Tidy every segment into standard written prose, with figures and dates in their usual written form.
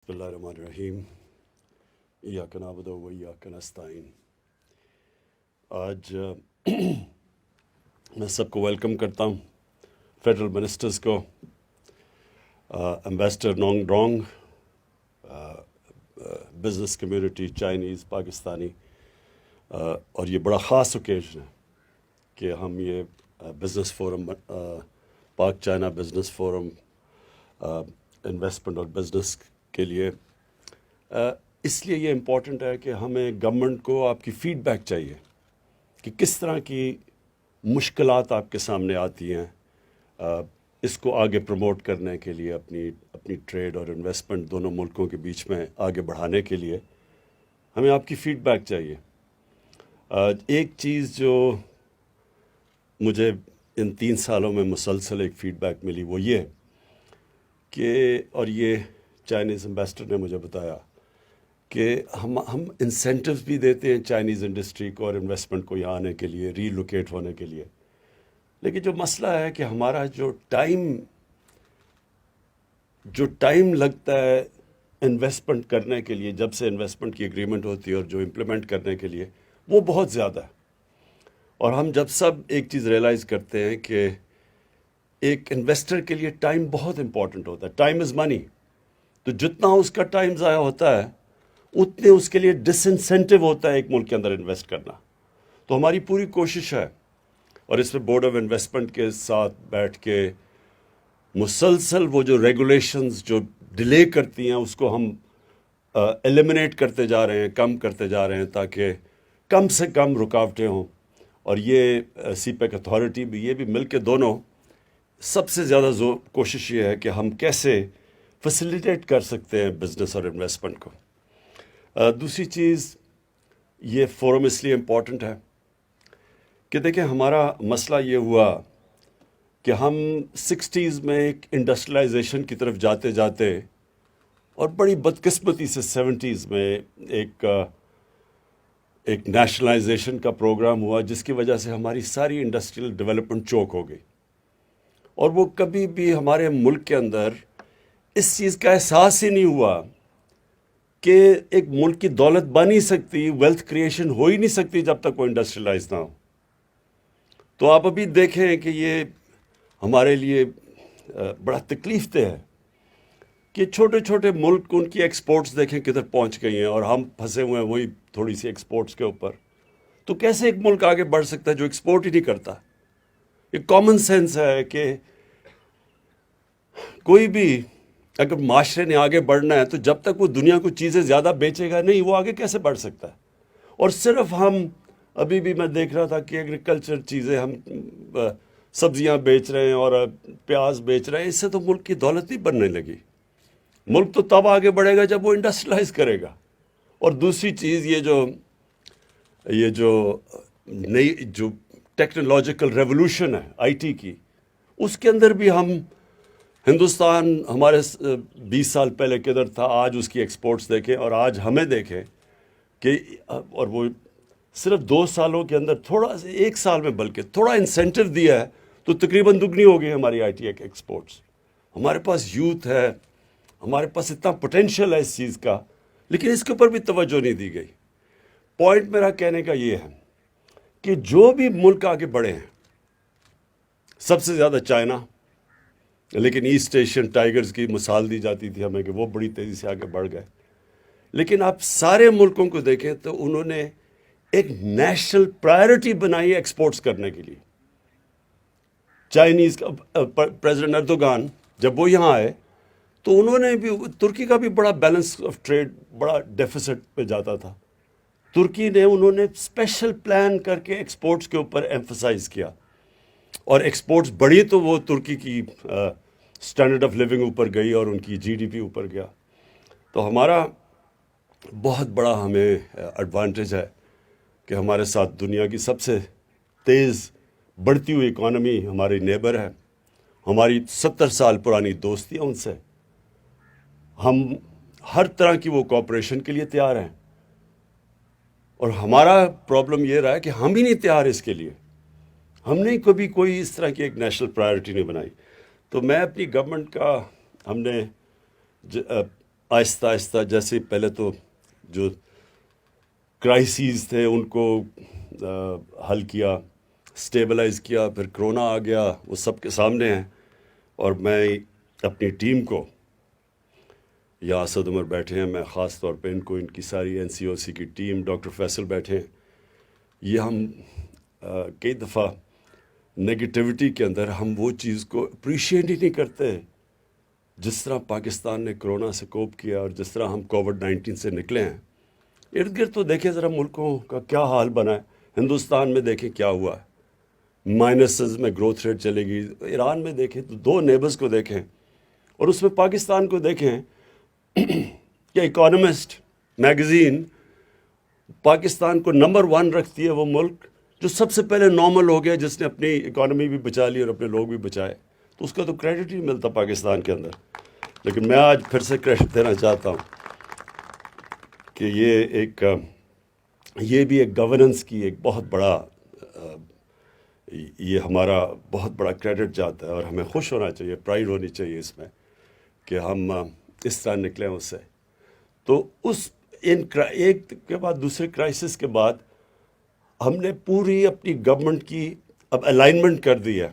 بسم اللہ الرحمن الرحیم ایاک نعبد و ایاک نستعین۔ آج میں سب کو ویلکم کرتا ہوں، فیڈرل منسٹرز کو، ambassador نونگ ڈرونگ، business community Chinese Pakistani, اور یہ بڑا خاص اوکیزن ہے کہ ہم یہ بزنس فورم، پاک چائنا بزنس فورم انویسٹمنٹ اور بزنس کے لیے، اس لیے یہ امپورٹنٹ ہے کہ ہمیں گورنمنٹ کو آپ کی فیڈ بیک چاہیے کہ کس طرح کی مشکلات آپ کے سامنے آتی ہیں، اس کو آگے پروموٹ کرنے کے لیے، اپنی ٹریڈ اور انویسٹمنٹ دونوں ملکوں کے بیچ میں آگے بڑھانے کے لیے ہمیں آپ کی فیڈ بیک چاہیے۔ ایک چیز جو مجھے ان 3 سالوں میں مسلسل ایک فیڈ بیک ملی وہ یہ کہ، اور یہ چائنیز امبیسڈر نے مجھے بتایا کہ ہم انسینٹیوز بھی دیتے ہیں چائنیز انڈسٹری کو اور انویسٹمنٹ کو یہاں آنے کے لیے، ری لوکیٹ ہونے کے لیے، لیکن جو مسئلہ ہے کہ ہمارا جو ٹائم لگتا ہے انویسٹمنٹ کرنے کے لیے، جب سے انویسٹمنٹ کی اگریمنٹ ہوتی ہے اور جو امپلیمنٹ کرنے کے لیے، وہ بہت زیادہ ہے۔ اور ہم جب سب ایک چیز ریئلائز کرتے ہیں کہ ایک انویسٹر کے لیے ٹائم بہت امپورٹنٹ ہوتا ہے، ٹائم از منی، تو جتنا اس کا ٹائم ضائع ہوتا ہے اتنے اس کے لیے ڈس انسینٹیو ہوتا ہے ایک ملک کے اندر انویسٹ کرنا۔ تو ہماری پوری کوشش ہے، اور اس میں بورڈ آف انویسٹمنٹ کے ساتھ بیٹھ کے مسلسل وہ جو ریگولیشنز جو ڈیلے کرتی ہیں اس کو ہم ایلیمنیٹ کرتے جا رہے ہیں، کم کرتے جا رہے ہیں، تاکہ کم سے کم رکاوٹیں ہوں۔ اور یہ سی پیک اتھارٹی بھی، یہ بھی مل کے دونوں سب سے زیادہ کوشش یہ ہے کہ ہم کیسے فیسیلیٹیٹ کر سکتے ہیں بزنس اور انویسٹمنٹ کو۔ دوسری چیز، یہ فورم اس لیے امپورٹنٹ ہے کہ دیکھیں ہمارا مسئلہ یہ ہوا کہ ہم 60s میں ایک انڈسٹریلائزیشن کی طرف جاتے جاتے، اور بڑی بدقسمتی سے 70s میں ایک نیشنلائزیشن کا پروگرام ہوا، جس کی وجہ سے ہماری ساری انڈسٹریل ڈیولپمنٹ چوک ہو گئی، اور وہ کبھی بھی ہمارے ملک کے اندر اس چیز کا احساس ہی نہیں ہوا کہ ایک ملک کی دولت بن ہی سکتی، ویلتھ کریشن ہو ہی نہیں سکتی جب تک وہ انڈسٹریلائز نہ ہو۔ تو آپ ابھی دیکھیں کہ یہ ہمارے لیے بڑا تکلیف دہ ہے کہ چھوٹے چھوٹے ملک، ان کی ایکسپورٹس دیکھیں کدھر پہنچ گئی ہیں، اور ہم پھنسے ہوئے ہیں وہی تھوڑی سی ایکسپورٹس کے اوپر۔ تو کیسے ایک ملک آگے بڑھ سکتا ہے جو ایکسپورٹ ہی نہیں کرتا؟ یہ کامن سینس ہے کہ کوئی بھی اگر معاشرے نے آگے بڑھنا ہے تو جب تک وہ دنیا کو چیزیں زیادہ بیچے گا نہیں، وہ آگے کیسے بڑھ سکتا ہے؟ اور صرف ہم، ابھی بھی میں دیکھ رہا تھا کہ ایگریکلچر چیزیں، ہم سبزیاں بیچ رہے ہیں اور پیاز بیچ رہے ہیں، اس سے تو ملک کی دولت نہیں بننے لگی۔ ملک تو تب آگے بڑھے گا جب وہ انڈسٹریلائز کرے گا۔ اور دوسری چیز، یہ جو نئی جو ٹیکنالوجیکل ریولوشن ہے آئی ٹی کی، اس کے اندر بھی ہندوستان ہمارے 20 سال پہلے کدھر تھا، آج اس کی ایکسپورٹس دیکھیں، اور آج ہمیں دیکھیں کہ، اور وہ صرف 2 سالوں کے اندر، تھوڑا سا 1 سال میں بلکہ تھوڑا انسینٹیو دیا ہے تو تقریباً دگنی ہو گئی ہماری آئی ٹی ایکسپورٹس۔ ہمارے پاس یوتھ ہے، ہمارے پاس اتنا پوٹینشیل ہے اس چیز کا، لیکن اس کے اوپر بھی توجہ نہیں دی گئی۔ پوائنٹ میرا کہنے کا یہ ہے کہ جو بھی ملک آگے بڑھے ہیں، سب سے زیادہ چائنا، لیکن ایسٹ ایشین ٹائیگرز کی مثال دی جاتی تھی ہمیں کہ وہ بڑی تیزی سے آگے بڑھ گئے، لیکن آپ سارے ملکوں کو دیکھیں تو انہوں نے ایک نیشنل پرائرٹی بنائی ہے ایکسپورٹس کرنے کے لیے۔ چائنیز کا پریزیڈنٹ اردوغان جب وہ یہاں آئے تو انہوں نے بھی، ترکی کا بھی بڑا بیلنس آف ٹریڈ بڑا ڈیفیسٹ پہ جاتا تھا، ترکی نے، انہوں نے اسپیشل پلان کر کے ایکسپورٹس کے اوپر ایمفسائز کیا، اور ایکسپورٹس بڑھی تو وہ ترکی کی سٹینڈرڈ آف لیونگ اوپر گئی اور ان کی جی ڈی پی اوپر گیا۔ تو ہمارا بہت بڑا ہمیں ایڈوانٹیج ہے کہ ہمارے ساتھ دنیا کی سب سے تیز بڑھتی ہوئی اکانومی ہماری نیبر ہے، ہماری 70 سال پرانی دوستی ہے ان سے، ہم ہر طرح کی وہ کوآپریشن کے لیے تیار ہیں، اور ہمارا پرابلم یہ رہا ہے کہ ہم ہی نہیں تیار اس کے لیے، ہم نے کبھی کوئی اس طرح کی ایک نیشنل پرائرٹی نہیں بنائی۔ تو میں اپنی گورنمنٹ کا، ہم نے آہستہ آہستہ جیسے پہلے تو جو کرائسیز تھے ان کو حل کیا، اسٹیبلائز کیا، پھر کرونا آ گیا، وہ سب کے سامنے ہیں. اور میں اپنی ٹیم کو، یا اسد عمر بیٹھے ہیں، میں خاص طور پہ ان کو، ان کی ساری NCOC کی ٹیم، ڈاکٹر فیصل بیٹھے ہیں، یہ ہم کئی دفعہ نگیٹیوٹی کے اندر ہم وہ چیز کو اپریشیٹ ہی نہیں کرتے جس طرح پاکستان نے کرونا سے کوپ کیا اور جس طرح ہم کووڈ-19 سے نکلے ہیں. ارد گرد تو دیکھیں ذرا ملکوں کا کیا حال بنا ہے. ہندوستان میں دیکھیں کیا ہوا ہے، مائنسز میں گروتھ ریٹ چلے گی. ایران میں دیکھیں تو 2 نیبرز کو دیکھیں، اور اس میں پاکستان کو دیکھیں کہ اکانومسٹ میگزین پاکستان کو نمبر 1 رکھتی ہے، وہ ملک جو سب سے پہلے نارمل ہو گیا، جس نے اپنی اکانومی بھی بچا لی اور اپنے لوگ بھی بچائے. تو اس کا تو کریڈٹ ہی ملتا پاکستان کے اندر. لیکن میں آج پھر سے کریڈٹ دینا چاہتا ہوں کہ یہ بھی ایک گورننس کی ایک بہت بڑا، یہ ہمارا بہت بڑا کریڈٹ جاتا ہے، اور ہمیں خوش ہونا چاہیے، پرائیڈ ہونی چاہیے اس میں کہ ہم اس طرح نکلیں اس سے. تو ایک کے بعد دوسرے کرائسس کے بعد ہم نے پوری اپنی گورنمنٹ کی اب الائنمنٹ کر دی ہے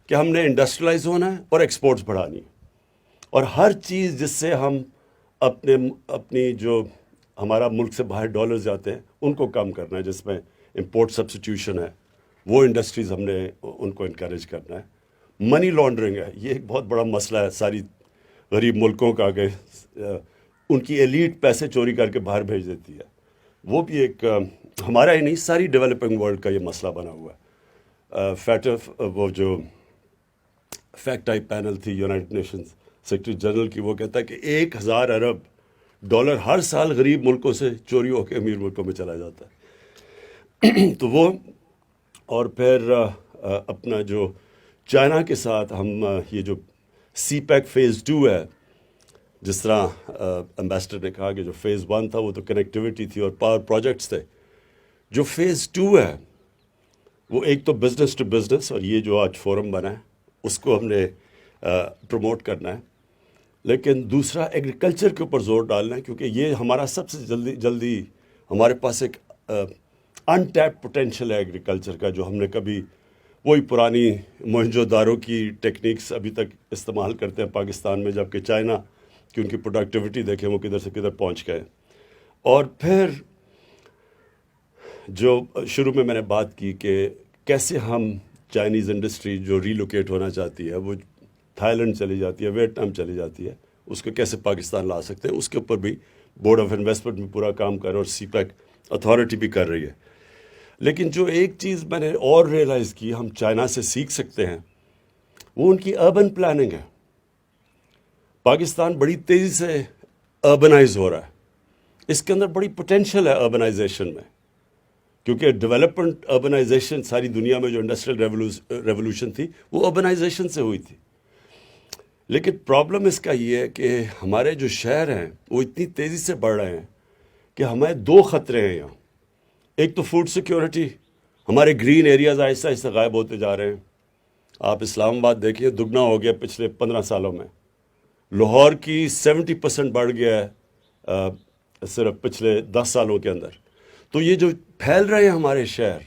کہ ہم نے انڈسٹریلائز ہونا ہے اور ایکسپورٹس بڑھانی ہے، اور ہر چیز جس سے ہم اپنی جو ہمارا ملک سے باہر ڈالرز جاتے ہیں ان کو کم کرنا ہے، جس میں امپورٹ سبسٹیوشن ہے، وہ انڈسٹریز ہم نے ان کو انکریج کرنا ہے. منی لانڈرنگ ہے، یہ ایک بہت بڑا مسئلہ ہے ساری غریب ملکوں کا، کہ ان کی ایلیٹ پیسے چوری کر کے باہر بھیج دیتی ہے. وہ بھی ایک ہمارا ہی نہیں، ساری ڈیولپنگ ورلڈ کا یہ مسئلہ بنا ہوا ہے. وہ جو فیکٹ آئی پینل تھی یونائٹڈ نیشنز سیکرٹری جنرل کی، وہ کہتا ہے کہ 1000 ارب ڈالر ہر سال غریب ملکوں سے چوری ہو کے امیر ملکوں میں چلا جاتا ہے. تو وہ، اور پھر اپنا جو چائنا کے ساتھ ہم یہ جو سی پیک فیز 2 ہے، جس طرح امبیسڈر نے کہا کہ جو فیز 1 تھا وہ تو کنیکٹیوٹی تھی اور پاور پروجیکٹس تھے، جو فیز 2 ہے وہ ایک تو بزنس ٹو بزنس، اور یہ جو آج فورم بنا ہے اس کو ہم نے پروموٹ کرنا ہے، لیکن دوسرا ایگریکلچر کے اوپر زور ڈالنا ہے، کیونکہ یہ ہمارا سب سے جلدی ہمارے پاس ایک ان ٹیپ پوٹینشیل ہے ایگریکلچر کا، جو ہم نے کبھی وہی پرانی موہنجو دارو کی ٹیکنیکس ابھی تک استعمال کرتے ہیں پاکستان میں، جبکہ چائنا کی ان کی پروڈکٹیوٹی دیکھیں وہ کدھر سے کدھر پہنچ گئے. اور پھر جو شروع میں نے بات کی کہ کیسے ہم چائنیز انڈسٹری جو ریلوکیٹ ہونا چاہتی ہے، وہ تھائی لینڈ چلی جاتی ہے، ویتنام چلی جاتی ہے، اس کو کیسے پاکستان لا سکتے ہیں، اس کے اوپر بھی بورڈ آف انویسٹمنٹ میں پورا کام کر رہا ہے، اور سی پیک اتھارٹی بھی کر رہی ہے. لیکن جو ایک چیز میں نے اور ریئلائز کی ہم چائنا سے سیکھ سکتے ہیں، وہ ان کی اربن پلاننگ ہے. پاکستان بڑی تیزی سے اربنائز ہو رہا ہے، اس کے اندر بڑی پوٹینشیل ہے اربنائزیشن میں، کیونکہ ڈیولپمنٹ اربنائزیشن ساری دنیا میں جو انڈسٹریل ریولوشن تھی وہ اربنائزیشن سے ہوئی تھی. لیکن پرابلم اس کا یہ ہے کہ ہمارے جو شہر ہیں وہ اتنی تیزی سے بڑھ رہے ہیں کہ ہمیں 2 خطرے ہیں یہاں. ایک تو فوڈ سیکیورٹی، ہمارے گرین ایریاز آہستہ آہستہ غائب ہوتے جا رہے ہیں. آپ اسلام آباد دیکھیے، دگنا ہو گیا پچھلے 15 سالوں میں. لاہور کی 70% بڑھ گیا ہے صرف پچھلے 10 سالوں کے اندر. تو یہ جو پھیل رہے ہیں ہمارے شہر،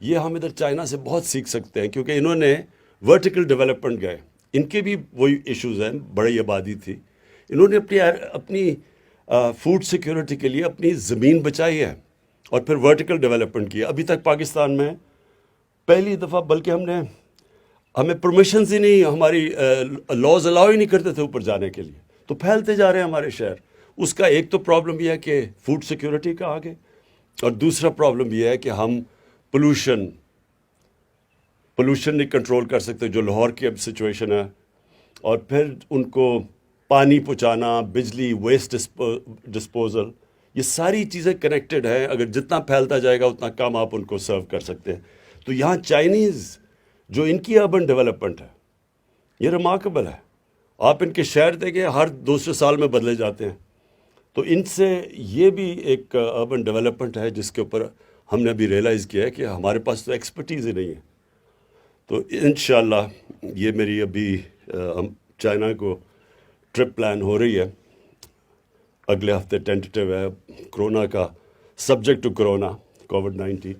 یہ ہم ادھر چائنا سے بہت سیکھ سکتے ہیں، کیونکہ انہوں نے ورٹیکل ڈیولپمنٹ گئے. ان کے بھی وہی ایشوز ہیں، بڑی آبادی تھی، انہوں نے اپنی فوڈ سیکیورٹی کے لیے اپنی زمین بچائی ہے اور پھر ورٹیکل ڈیولپمنٹ کی. ابھی تک پاکستان میں پہلی دفعہ، بلکہ ہمیں پرمیشنز ہی نہیں، ہماری لاز الاؤ ہی نہیں کرتے تھے اوپر جانے کے لیے. تو پھیلتے جا رہے ہیں ہمارے شہر. اس کا ایک تو پرابلم یہ ہے کہ فوڈ سیکیورٹی کا آگے، اور دوسرا پرابلم یہ ہے کہ ہم پولوشن نہیں کنٹرول کر سکتے، جو لاہور کی اب سچویشن ہے. اور پھر ان کو پانی پہنچانا، بجلی، ویسٹ ڈسپوزل، یہ ساری چیزیں کنیکٹڈ ہیں. اگر جتنا پھیلتا جائے گا اتنا کم آپ ان کو سرو کر سکتے ہیں. تو یہاں چائنیز جو ان کی اربن ڈیولپمنٹ ہے یہ ریمارکیبل ہے. آپ ان کے شہر دیکھیں، ہر دوسرے سال میں بدلے جاتے ہیں. تو ان سے یہ بھی ایک اربن ڈیولپمنٹ ہے جس کے اوپر ہم نے ابھی ریئلائز کیا ہے کہ ہمارے پاس تو ایکسپرٹیز ہی نہیں ہے. تو انشاءاللہ یہ میری ابھی چائنا کو ٹرپ پلان ہو رہی ہے. اگلے ہفتے ٹینٹیو ہے کرونا کا، سبجیکٹ ٹو کرونا کووڈ-19.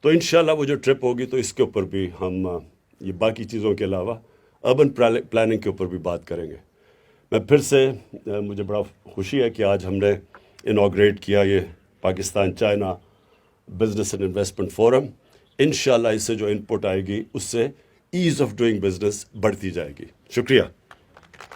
تو انشاءاللہ وہ جو ٹرپ ہوگی تو اس کے اوپر بھی ہم یہ باقی چیزوں کے علاوہ اربن پلاننگ کے اوپر بھی بات کریں گے. میں پھر سے مجھے بڑا خوشی ہے کہ آج ہم نے انوگریٹ کیا یہ Pakistan China business and investment forum. انشاءاللہ اس سے جو ان پٹ آئے گی اس سے ایز آف ڈوئنگ بزنس بڑھتی جائے گی. شکریہ.